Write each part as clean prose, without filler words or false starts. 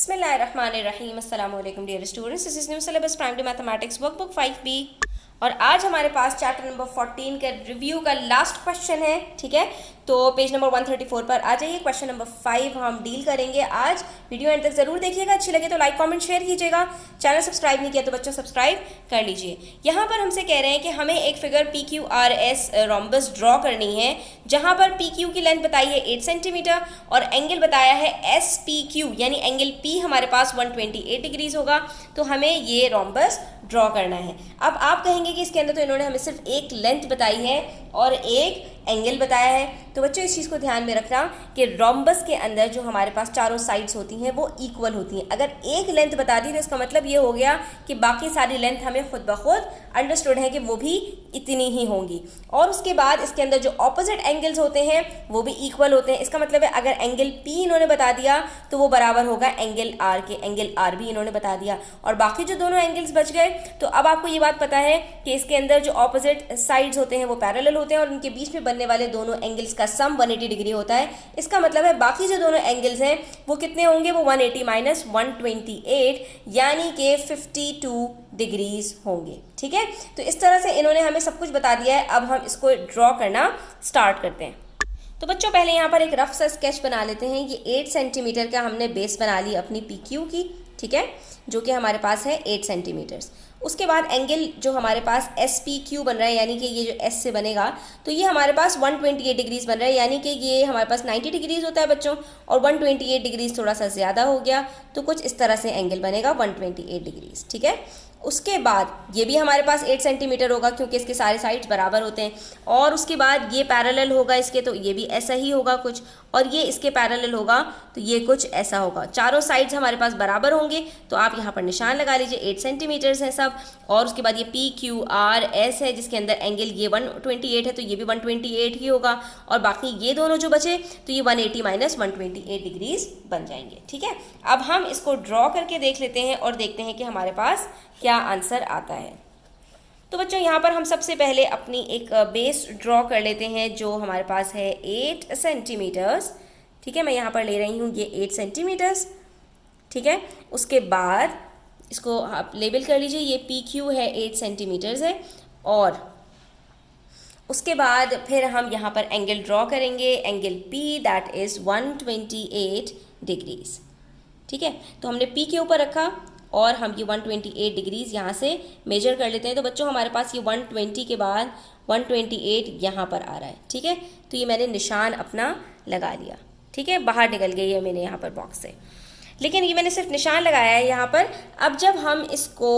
बिस्मिल्लाहिर्रहमानिर्रहीम। अस्सलाम वालेकुम dear students, this is new syllabus primary mathematics workbook 5B और आज हमारे पास चैप्टर नंबर 14 का रिव्यू का लास्ट क्वेश्चन है। ठीक है, तो पेज नंबर 134 पर आ जाइए। क्वेश्चन नंबर 5 हम डील करेंगे आज। वीडियो एंड तक जरूर देखिएगा, अच्छी लगे तो लाइक कमेंट शेयर कीजिएगा। चैनल सब्सक्राइब नहीं किया तो बच्चों सब्सक्राइब कर लीजिए। यहाँ पर हमसे कह रहे हैं कि हमें एक फिगर PQRS रोम्बस ड्रॉ करनी है, जहाँ पर PQ की लेंथ बताई है 8 सेंटीमीटर और एंगल बताया है SPQ, यानी एंगल P हमारे पास 128 डिग्रीज होगा। तो हमें ये रोम्बस ड्रॉ करना है। अब आप कहेंगे कि इसके अंदर तो इन्होंने हमें सिर्फ एक लेंथ बताई है और एक एंगल बताया है। तो बच्चों इस चीज़ को ध्यान में रखना कि रोम्बस के अंदर जो हमारे पास चारों साइड्स होती हैं वो इक्वल होती हैं। अगर एक लेंथ बता दी तो इसका मतलब ये हो गया कि बाकी सारी लेंथ हमें खुद ब खुद अंडरस्टूड है कि वो भी इतनी ही होंगी। और उसके बाद इसके अंदर जो ऑपोजिट एंगल्स होते हैं वो भी इक्वल होते हैं। इसका मतलब है अगर एंगल P इन्होंने बता दिया तो वो बराबर होगा एंगल R के। एंगल R भी इन्होंने बता दिया और बाकी जो दोनों एंगल्स बच गए। तो अब आपको ये बात पता है कि इसके अंदर जो ऑपोजिट साइड्स होते हैं वो पैरेलल होते हैं और उनके बीच में बनने वाले दोनों एंगल्स का सम 180 डिग्री होता है। इसका मतलब है बाकी जो दोनों एंगल्स हैं वो कितने होंगे, वो 180 माइनस 128 यानी कि 52 डिग्रीज होंगे। ठीक है, तो इस तरह से इन्होंने हमें सब कुछ बता दिया है। अब हम इसको ड्रॉ करना स्टार्ट करते हैं। तो बच्चों पहले यहाँ पर एक रफ सा स्केच बना लेते हैं। ये 8 सेंटीमीटर का हमने बेस बना ली अपनी PQ की। ठीक है, जो कि हमारे पास है 8 सेंटीमीटर्स। उसके बाद एंगल जो हमारे पास SPQ बन रहा है, यानी कि ये जो S से बनेगा तो ये हमारे पास 128 डिग्रीज बन रहा है, यानी कि ये हमारे पास 90 डिग्रीज होता है बच्चों, और 128 डिग्रीज थोड़ा सा ज़्यादा हो गया तो कुछ इस तरह से एंगल बनेगा 128 डिग्रीज। ठीक है, उसके बाद ये भी हमारे पास 8 सेंटीमीटर होगा क्योंकि इसके सारे साइड्स बराबर होते हैं। और उसके बाद ये पैरेलल होगा इसके, तो ये भी ऐसा ही होगा कुछ, और ये इसके पैरेलल होगा तो ये कुछ ऐसा होगा। चारों साइड्स हमारे पास बराबर होंगे तो आप यहाँ पर निशान लगा लीजिए। 8 सेंटीमीटर्स हैं सब। और उसके बाद ये PQRS है जिसके अंदर एंगल ये 128 है तो ये भी 128 ही होगा, और बाकी ये दोनों जो बचे तो ये 180 माइनस 128 डिग्रीज बन जाएंगे। ठीक है, अब हम इसको ड्रॉ करके देख लेते हैं और देखते हैं कि हमारे पास क्या आंसर आता है। तो बच्चों यहाँ पर हम सबसे पहले अपनी एक बेस ड्रॉ कर लेते हैं जो हमारे पास है 8 सेंटीमीटर्स। ठीक है, मैं यहाँ पर ले रही हूँ ये 8 सेंटीमीटर्स। ठीक है, उसके बाद इसको आप लेबल कर लीजिए, ये PQ है 8 सेंटीमीटर्स है। और उसके बाद फिर हम यहाँ पर एंगल ड्रॉ करेंगे, angle P that is 128 degrees. ठीक है, तो हमने P के ऊपर रखा और हम ये 128 डिग्रीज यहाँ से मेजर कर लेते हैं। तो बच्चों हमारे पास ये 120 के बाद 128 यहाँ पर आ रहा है। ठीक है, तो ये मैंने निशान अपना लगा लिया। ठीक है, बाहर निकल गई है मैंने यहाँ पर बॉक्स से, लेकिन ये मैंने सिर्फ निशान लगाया है यहाँ पर। अब जब हम इसको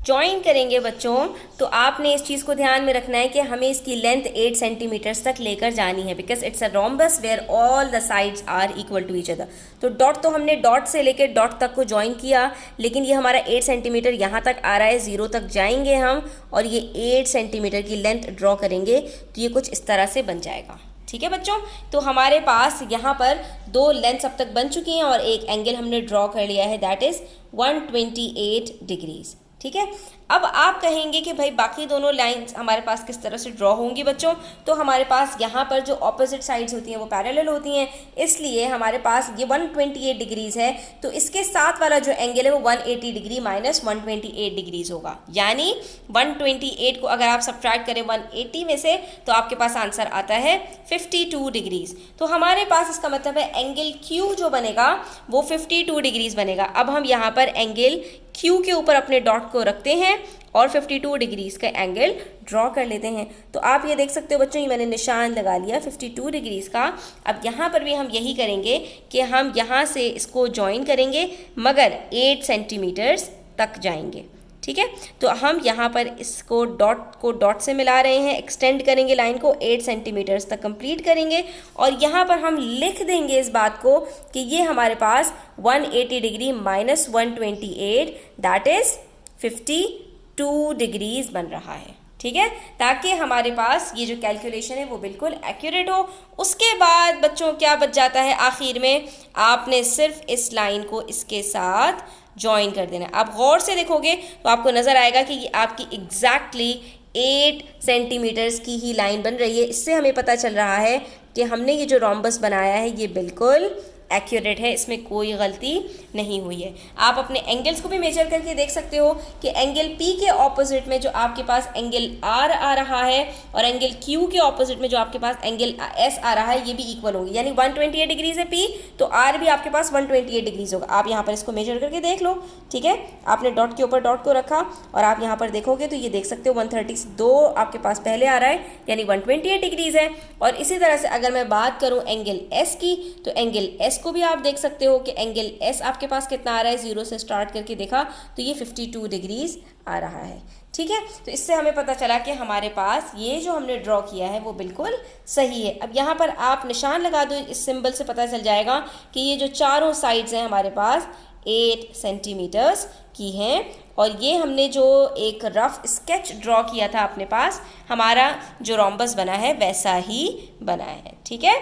ज्वाइन करेंगे बच्चों तो आपने इस चीज़ को ध्यान में रखना है कि हमें इसकी लेंथ 8 सेंटीमीटर्स तक लेकर जानी है, because it's a rhombus where all the sides are equal to each other. तो डॉट तो हमने डॉट से लेकर डॉट तक को ज्वाइन किया, लेकिन ये हमारा 8 सेंटीमीटर यहाँ तक आ रहा है, 0 तक जाएंगे हम और ये 8 सेंटीमीटर की लेंथ ड्रॉ करेंगे तो ये कुछ इस तरह से बन जाएगा। ठीक है बच्चों, तो हमारे पास यहाँ पर 2 लेंथ्स अब तक बन चुकी हैं और एक एंगल हमने ड्रॉ कर लिया है दैट इज़ 128 डिग्रीज। ठीक है, अब आप कहेंगे कि भाई बाकी दोनों लाइंस हमारे पास किस तरह से ड्रॉ होंगी बच्चों। तो हमारे पास यहाँ पर जो ऑपोजिट साइड्स होती हैं वो पैरेलल होती हैं, इसलिए हमारे पास ये 128 डिग्रीज है तो इसके साथ वाला जो एंगल है वो 180 डिग्री माइनस 128 डिग्रीज होगा। यानी 128 को अगर आप सब्ट्रैक्ट करें 180 में से तो आपके पास आंसर आता है 52 डिग्रीज। तो हमारे पास इसका मतलब है एंगल Q जो बनेगा वो 52 डिग्रीज बनेगा। अब हम यहाँ पर एंगल Q के ऊपर अपने डॉट को रखते हैं और 52 डिग्रीज का एंगल ड्रॉ कर लेते हैं। तो आप ये देख सकते हो बच्चों, ये मैंने निशान लगा लिया 52 डिग्रीज का। अब यहाँ पर भी हम यही करेंगे कि हम यहाँ से इसको ज्वाइन करेंगे मगर 8 सेंटीमीटर्स तक जाएंगे। ठीक है, तो हम यहाँ पर इसको डॉट से मिला रहे हैं, एक्सटेंड करेंगे लाइन को 8 सेंटीमीटर्स तक कंप्लीट करेंगे और यहाँ पर हम लिख देंगे इस बात को कि ये हमारे पास 180 degree minus 128 that is 52 degrees बन रहा है। ठीक है, ताकि हमारे पास ये जो कैलकुलेशन है वो बिल्कुल एक्यूरेट हो। उसके बाद बच्चों क्या बच जाता है, आखिर में आपने सिर्फ इस लाइन को इसके साथ ज्वाइन कर देना। आप गौर से देखोगे तो आपको नज़र आएगा कि ये आपकी एग्जैक्टली 8 सेंटीमीटर्स की ही लाइन बन रही है। इससे हमें पता चल रहा है कि हमने ये जो रोम्बस बनाया है ये बिल्कुल एक्यूरेट है, इसमें कोई गलती नहीं हुई है। आप अपने एंगल्स को भी मेजर करके देख सकते हो कि एंगल P के ऑपोजिट में जो आपके पास एंगल R आ रहा है और एंगल Q के ऑपोजिट में जो आपके पास एंगल S आ रहा है ये भी इक्वल होगी, यानी 128 डिग्रीज है P तो R भी आपके पास 128 डिग्रीज होगा। आप यहाँ पर इसको मेजर करके देख लो, ठीक है। आपने डॉट के ऊपर डॉट को रखा और आप यहाँ पर देखोगे तो ये देख सकते हो 132 आपके पास पहले आ रहा है यानी 128 डिग्रीज है। और इसी तरह से अगर मैं बात करूँ एंगल S की तो एंगल S को भी आप देख सकते हो कि एंगल S आपके पास कितना आ रहा है, 0 से स्टार्ट करके देखा तो ये 52 डिग्रीज आ रहा है, ठीक है। तो इससे हमें पता चला कि हमारे पास ये जो हमने ड्रॉ किया है वो बिल्कुल सही है। अब यहाँ पर आप निशान लगा दो, इस सिंबल से पता चल जाएगा कि ये जो चारों साइड्स हैं हमारे पास 8 सेंटीमीटर्स की हैं और ये हमने जो एक रफ स्केच ड्रॉ किया था अपने पास, हमारा जो रोम्बस बना है वैसा ही बना है, ठीक है।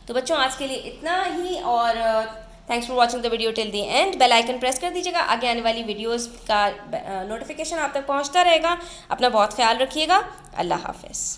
तो बच्चों आज के लिए इतना ही और thanks for watching the video till the end. Bell icon press कर दीजिएगा, आगे आने वाली वीडियोस का नोटिफिकेशन आप तक पहुंचता रहेगा। अपना बहुत ख्याल रखिएगा। अल्लाह हाफिज़।